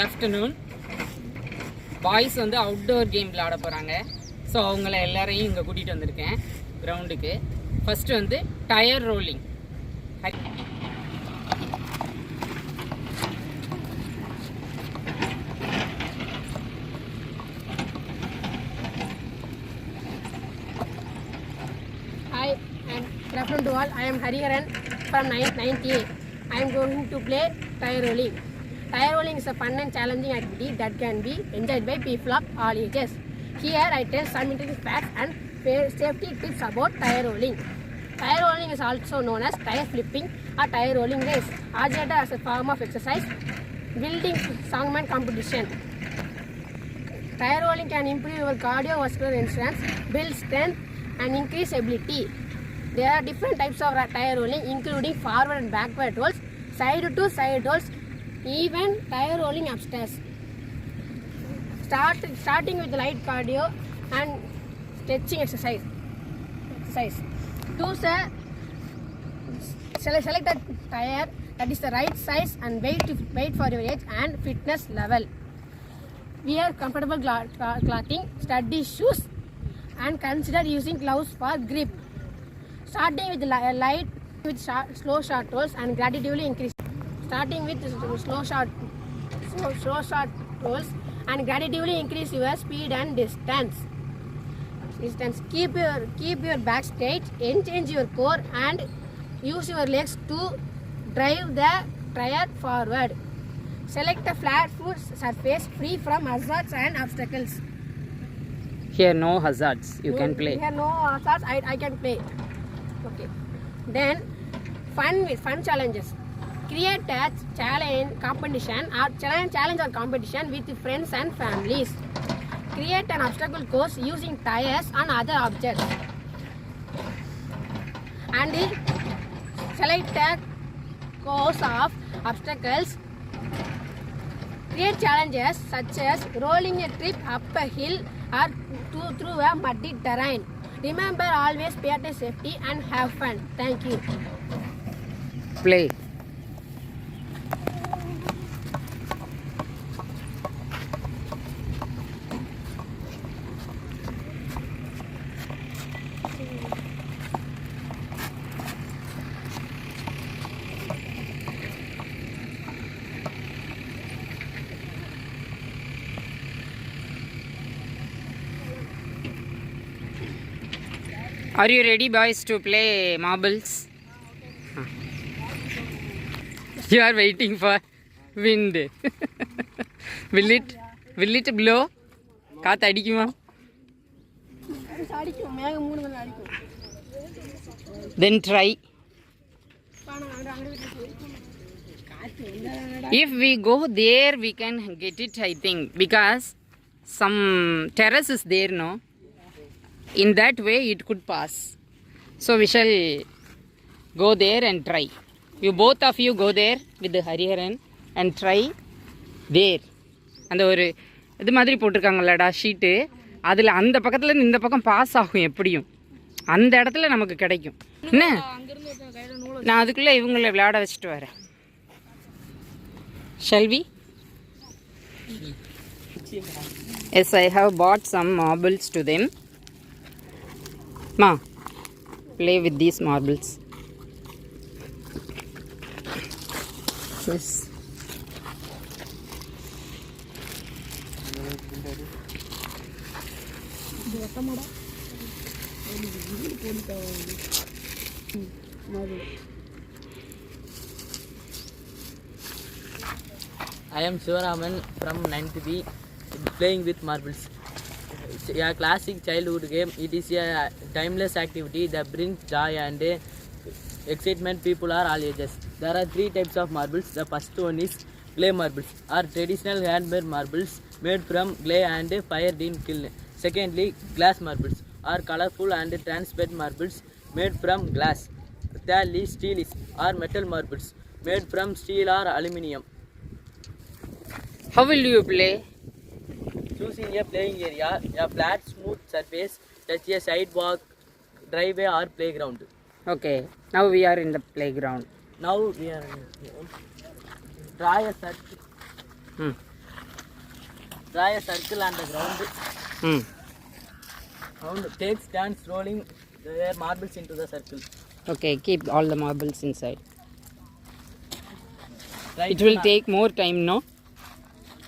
Afternoon. Boys வந்து outdoor game விளையாட போகிறாங்க. ஸோ அவங்கள எல்லாரையும் இங்கே கூட்டிகிட்டு வந்திருக்கேன் கிரவுண்டுக்கு. ஃபஸ்ட்டு வந்து tyre rolling. Hi, and good afternoon to all. I am Hariharan from 9th A. I am going to play Tyre Rolling. Tyre Rolling is a fun and challenging activity that can be enjoyed by people of all ages. Here I tell some interesting facts and safety tips about Tyre Rolling. Tyre Rolling is also known as Tyre Flipping or Tyre Rolling Race, originated as a form of exercise, building strongman competition. Tyre Rolling can improve your cardiovascular endurance, build strength and increase ability. There are different types of Tyre Rolling, including forward and backward rolls, side to side rolls, even Tyre Rolling upstairs. Starting with light cardio and stretching exercise. Choose a select a tire that is the right size and weight for your age and fitness level. Wear comfortable clothing, sturdy shoes, and consider using gloves for grip. Starting with light with slow short rolls and gradually increase. Starting with slow short rolls and gradually increase your speed and distance. Keep your back straight, engage your core and use your legs to drive the tire forward. Select a flat surface free from hazards and obstacles. Here no hazards, you can play. Here no hazards, I can play. Okay. Then fun challenges. Create a challenge or competition with friends and families. Create an obstacle course using tires and other objects. And select a course of obstacles. Create challenges such as rolling a trip up a hill or through a muddy terrain. Remember, always pay attention to safety and have fun. Thank you. Play. Are you ready, boys, to play marbles? You are waiting for wind. Will it blow? காத்து அடிக்குமா? Then try. If we go there, we can get it, I think, because some terrace is there, no? In that way it could pass. So we shall go there and try. You both of you go there with the Hariharan and try there. அந்த ஒரு இது மாதிரி போட்டிருக்காங்கல்லடா sheet, அதில் அந்த பக்கத்தில் இந்த பக்கம் pass ஆகும், எப்படியும் அந்த இடத்துல நமக்கு கிடைக்கும். என்ன நான் அதுக்குள்ளே இவங்கள விளையாட வச்சுட்டு வரேன். Shall we? Yes, I have bought some marbles to them. Ma, play with these marbles. Yes. I am Shivaraman from 9th B, playing with marbles. It's a classic childhood game. It is a timeless activity that brings joy and excitement people are all ages. There are 3 types of marbles. The first one is clay marbles, are traditional handmade marbles made from clay and fired in kiln. Secondly, glass marbles, are colorful and transparent marbles made from glass. Thirdly, steel are metal marbles made from steel or aluminium. How will you play? Choosing a playing area, a flat smooth surface, such as sidewalk, driveway or playground. Okay, now we are in the playground. Now we are draw a circle. Draw a circle on the ground. Round takes turns rolling their marbles into the circle. Okay, keep all the marbles inside. It To will take more time, no?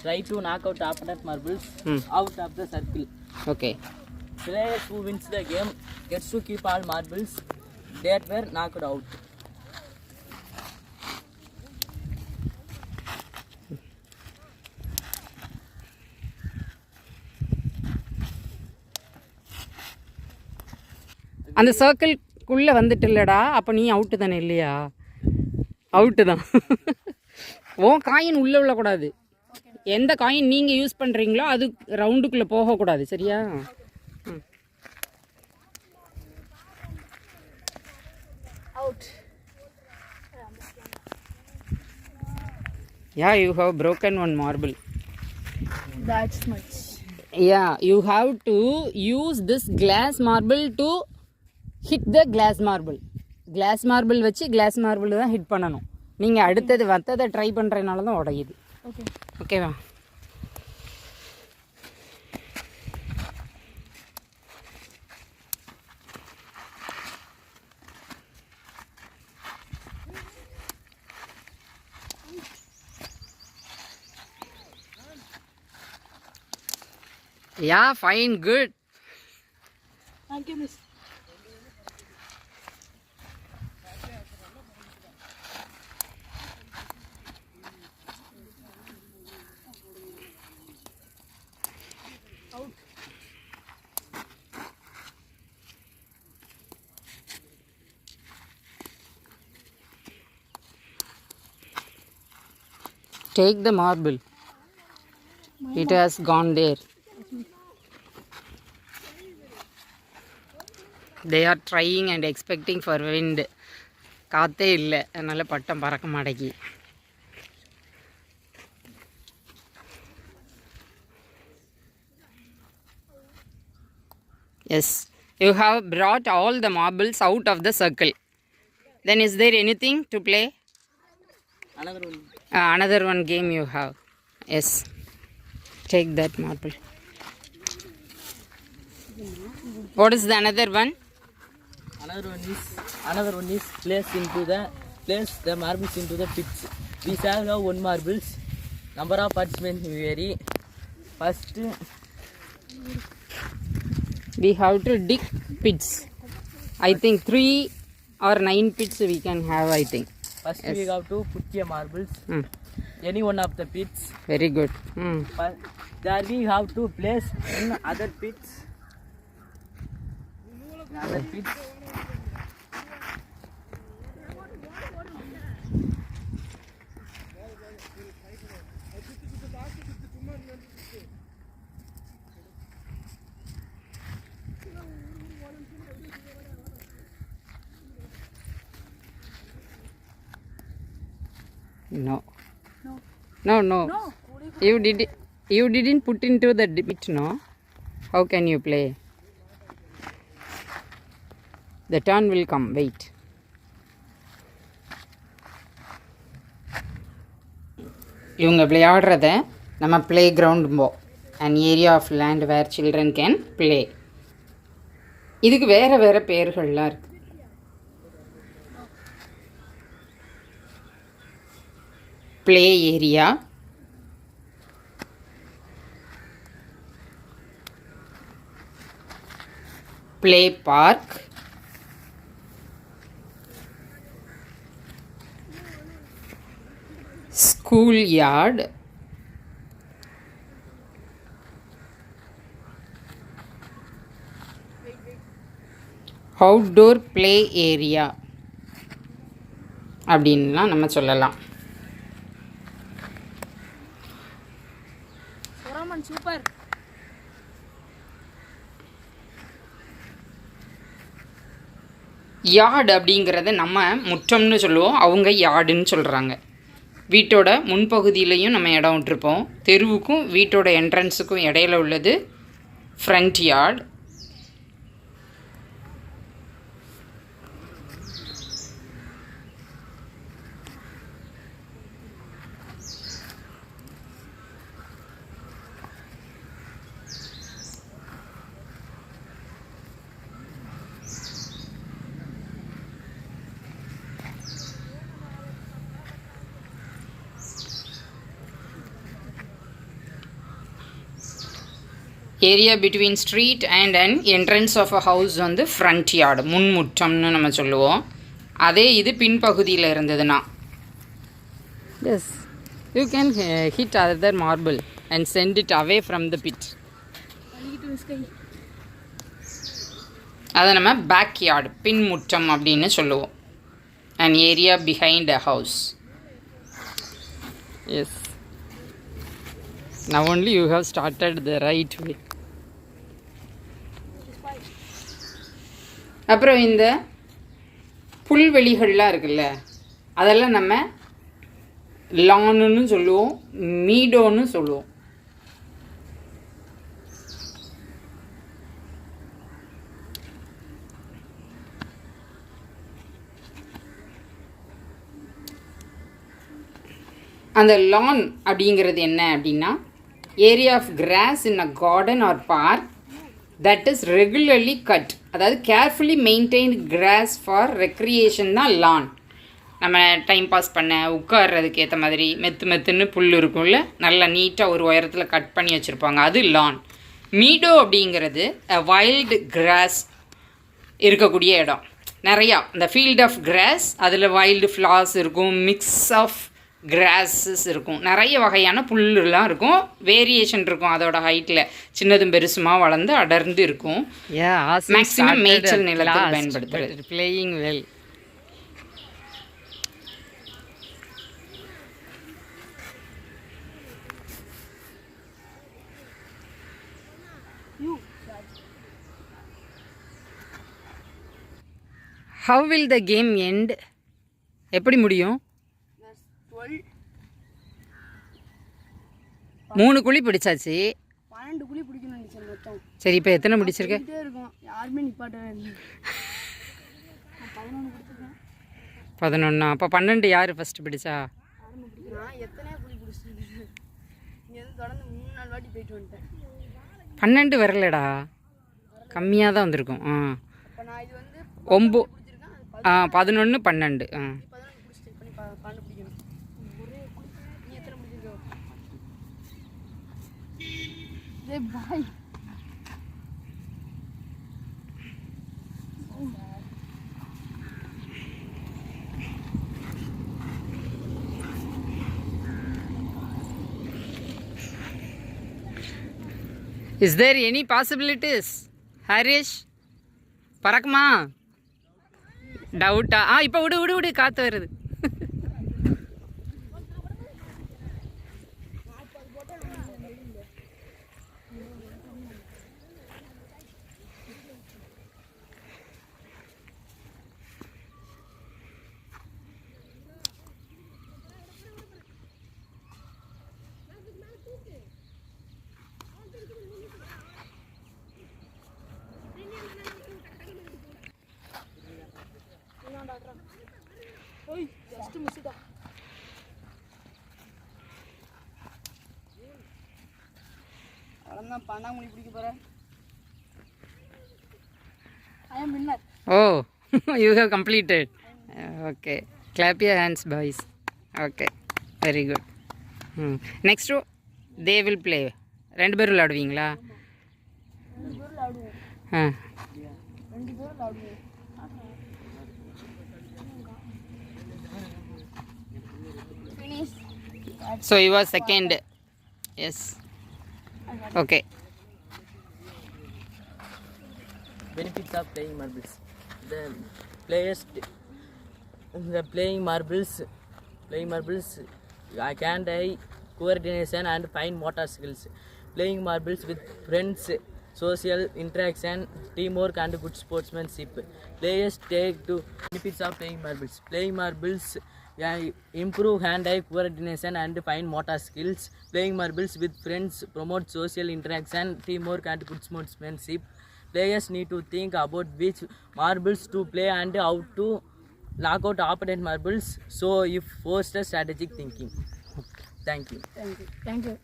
Try to knock out opponent marbles out of the circle. Okay. Player who wins the game gets to keep all marbles that were knocked out. அந்த சர்க்கிள்குள்ளே வந்துட்டுல்லடா, அப்போ நீ out தானே இல்லையா? Out தான். ஓ coin உள்ளே விழக்கூடாது. எந்த coin நீங்கள் use பண்ணுறீங்களோ அது ரவுண்டுக்குள்ளே போகக்கூடாது, சரியா? Out. Yeah, you have broken one marble. That's much. Yeah, you have to use this glass marble to hit the glass marble. Glass marble வச்சு glass marble தான் ஹிட் பண்ணணும். நீங்கள் அடுத்தது வத்ததை ட்ரை பண்ணுறதுனால தான் உடையுது. Okay. ஓகேவா? Yeah, fine, good. Thank you, miss. Take the marble. It has gone there. They are trying and expecting for wind. காற்றே இல்லை, அதனால் பட்டம் பறக்க மாட்டேங்கி. Yes, you have brought all the marbles out of the circle. Then is there anything to play? Another one game you have. Yes, take that marble. What is the another one? Another one is place the marbles into the pits. We shall have one marbles. Number of participants vary. First We have to dig pits. I think 3 or 9 pits we can have, I think. First yes. We have to put your marbles. Any one of the pits. Very good. There we have to place in other pits. Other pits. No. You didn't put into the pit, no? How can you play? The turn will come. Wait. இவங்க விளையாடுறத நம்ம play கிரவுண்டும்போ, an area of land where children can play. இதுக்கு வேறு வேறு பேர்கள்லாம் இருக்குது. Play area, play park, schoolyard, outdoor play area அப்படின்லாம் நம்ம சொல்லலாம். Super. யார்டு அப்படிங்கிறத நம்ம முற்றம்னு சொல்லுவோம், அவங்க யார்டுன்னு சொல்கிறாங்க. வீட்டோட முன்பகுதியிலையும் நம்ம இடம் விட்டுருப்போம். தெருவுக்கும் வீட்டோட என்ட்ரன்ஸுக்கும் இடையில உள்ளது front yard. Area between street and an entrance of a house வந்து ஃப்ரண்ட் யார்டு, முன்முற்றம்னு நம்ம சொல்லுவோம். அதே இது பின்பகுதியில் இருந்ததுன்னா yes you can hit other marble and sent it away from the pit. அதை நம்ம பேக் யார்டு, பின்முற்றம் அப்படின்னு சொல்லுவோம். an area behind a house. Yes, now only you have started the right way. அப்புறம் இந்த புல்வெளிகள்லாம் இருக்குல்ல, அதெல்லாம் நம்ம லான்னு சொல்லுவோம், மீடோன்னு சொல்லுவோம். அந்த லான் அப்படிங்கிறது என்ன அப்படின்னா, area of grass in a garden or park that is regularly cut. அதாவது carefully maintained grass for recreation தான் லான். நம்ம டைம் பாஸ் பண்ண உட்கார்றதுக்கு ஏற்ற மாதிரி மெத்துன்னு புல் இருக்கும்ல, நல்லா நீட்டாக ஒரு உயரத்தில் கட் பண்ணி வச்சுருப்பாங்க, அது லான். மீடோ அப்படிங்கிறது வைல்டு கிராஸ் இருக்கக்கூடிய இடம். நிறையா இந்த ஃபீல்ட் ஆஃப் கிராஸ், அதில் வைல்டு ஃப்ளார்ஸ் இருக்கும், மிக்ஸ் ஆஃப் கிராஸஸ் இருக்கும், நிறைய வகையான புல்லுலாம் இருக்கும், வேரியேஷன் இருக்கும். அதோட ஹைட்டில் சின்னதும் பெருசுமாக வளர்ந்து அடர்ந்து இருக்கும். மேக்ஸிமம் மேய்ச்சல் நிலத்தில் பயன்படுத்துறது. Playing well. How will the game end? எப்படி முடியும்? 3 குழி பிடிச்சாச்சு. 12 குழி பிடிக்கணும் டீச்சர் மொத்தம். சரி, இப்போ எத்தனை பிடிச்சிருக்க? இருக்கும், யாருமே நிப்பாட்டவே இல்லை. 11 பிடிச்சிருக்கேன். 11. அப்போ 12 யார் ஃபஸ்ட்டு பிடிச்சா? நான் எத்தனை குழி பிடிச்சிருக்கேன். இங்கே வந்து தொடர்ந்து 3-4 வாட்டி போயிட்டு வந்துட்டேன். 12 வரலடா, கம்மியாக தான் வந்திருக்கும். இப்போ நான் இது வந்து 9, 11, 12. 11 பிடிச்சிட்டு இப்போ 12 பிடிக்கணும். ஒரே நீ எத்தனை பிடிச்சிருக்கோ? பாய். Is there any possibilities? Harish பறக்குமா? டவுட்டா? இப்போ விடு காற்று வருது. ஜஸ்ட் மிஸ்டா. அவ்வளோதான், 12 மணி பிடிக்க போகிறேன். I am winner. Oh, you have completed. Okay, clap your hands boys. Okay, very good. Next they will play. 2 பேர் விளையாடுவீங்களா? 2 பேர் விளையாடுவோம். 2 பேர் விளையாடுவோம். So you are second. Yes. Okay. Benefits of playing marbles. The players playing marbles can die coordination and fine motor skills. Playing marbles with friends, social interaction, teamwork and good sportsmanship. Players take to benefits of playing marbles. Playing marbles improve hand-eye coordination and fine motor skills. Playing marbles with friends promote social interaction, teamwork and good sportsmanship. Players need to think about which marbles to play and how to lock out opponent marbles, so if fosters strategic thinking. Thank you. Thank you.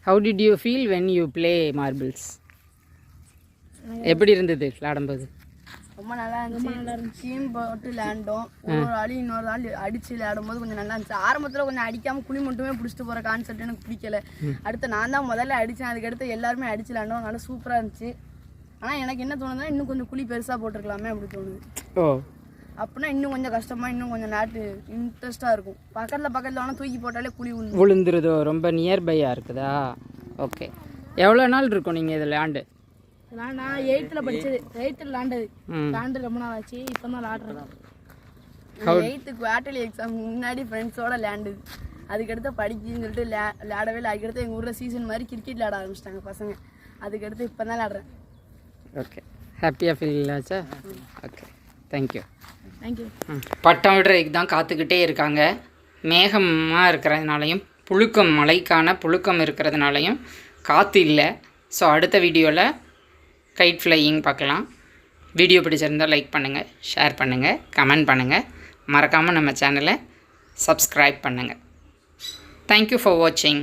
How did you feel when you play marbles? எப்படி இருந்தது விளையாடும்போது? ரொம்ப நல்லா இருந்துச்சு. Team போட்டு விளையாண்டோம். ஒரு ஆள் இன்னொரு ஆள் அடிச்சு விளையாடும் போது கொஞ்சம் நல்லா இருந்துச்சு. ஆரம்பத்தில் கொஞ்சம் அடிக்காமல் குழி மட்டுமே பிடிச்சிட்டு போகிற கான்செப்ட் எனக்கு பிடிக்கல. அடுத்து நான் தான் முதல்ல அடித்தேன். அதுக்கடுத்து எல்லாருமே அடிச்சு விளையாண்டோம். நல்லா சூப்பராக இருந்துச்சு. ஆனால் எனக்கு என்ன தோணுதுன்னா இன்னும் கொஞ்சம் குழி பெருசாக போட்டிருக்கலாமே அப்படி தோணுது. அப்படின்னா இன்னும் கொஞ்சம் கஷ்டமாக இன்னும் கொஞ்சம் விளையாட்டு இன்ட்ரெஸ்ட்டாக இருக்கும். பக்கத்தில் வேணால் தூக்கி போட்டாலே குழி விழுந்துருதோ? ரொம்ப நியர்பையாக இருக்குதா? ஓகே. எவ்வளோ நாள் இருக்கும் நீங்கள் இதில் விளையாண்டு? நான் 8th படிச்சது. 8th விளையாண்டு ரொம்ப நாள் ஆச்சு. இப்போ தான் விளையாடுறேன். 8th குவார்டர்லி எக்ஸாம் முன்னாடி ஃப்ரெண்ட்ஸோட விளையாண்டுது. அதுக்கடுத்து படிக்குன்னு சொல்லிட்டு விளையாடவே இல்லை. அதுக்கடுத்து எங்கள் ஊரில் சீசன் மாதிரி கிரிக்கெட் விளையாட ஆரம்பிச்சிட்டாங்க பசங்க. அதுக்கடுத்து இப்போ தான் விளையாடுறேன். ஓகே. ஹாப்பியாக ஃபீல் ஆச்சா? Okay, thank you. பட்டம் விடுறதுக்கு தான் காத்துக்கிட்டே இருக்காங்க. மேகமாக இருக்கிறதுனாலையும் மழைக்கான புழுக்கம் இருக்கிறதுனாலையும் காற்று இல்லை. ஸோ அடுத்த வீடியோவில் கைட் ஃப்ளையிங் பார்க்கலாம். வீடியோ பிடிச்சிருந்தால் லைக் பண்ணுங்கள், ஷேர் பண்ணுங்கள், கமெண்ட் பண்ணுங்கள். மறக்காமல் நம்ம சேனலை சப்ஸ்கிரைப் பண்ணுங்கள். தேங்க்யூ ஃபார் வாட்சிங்.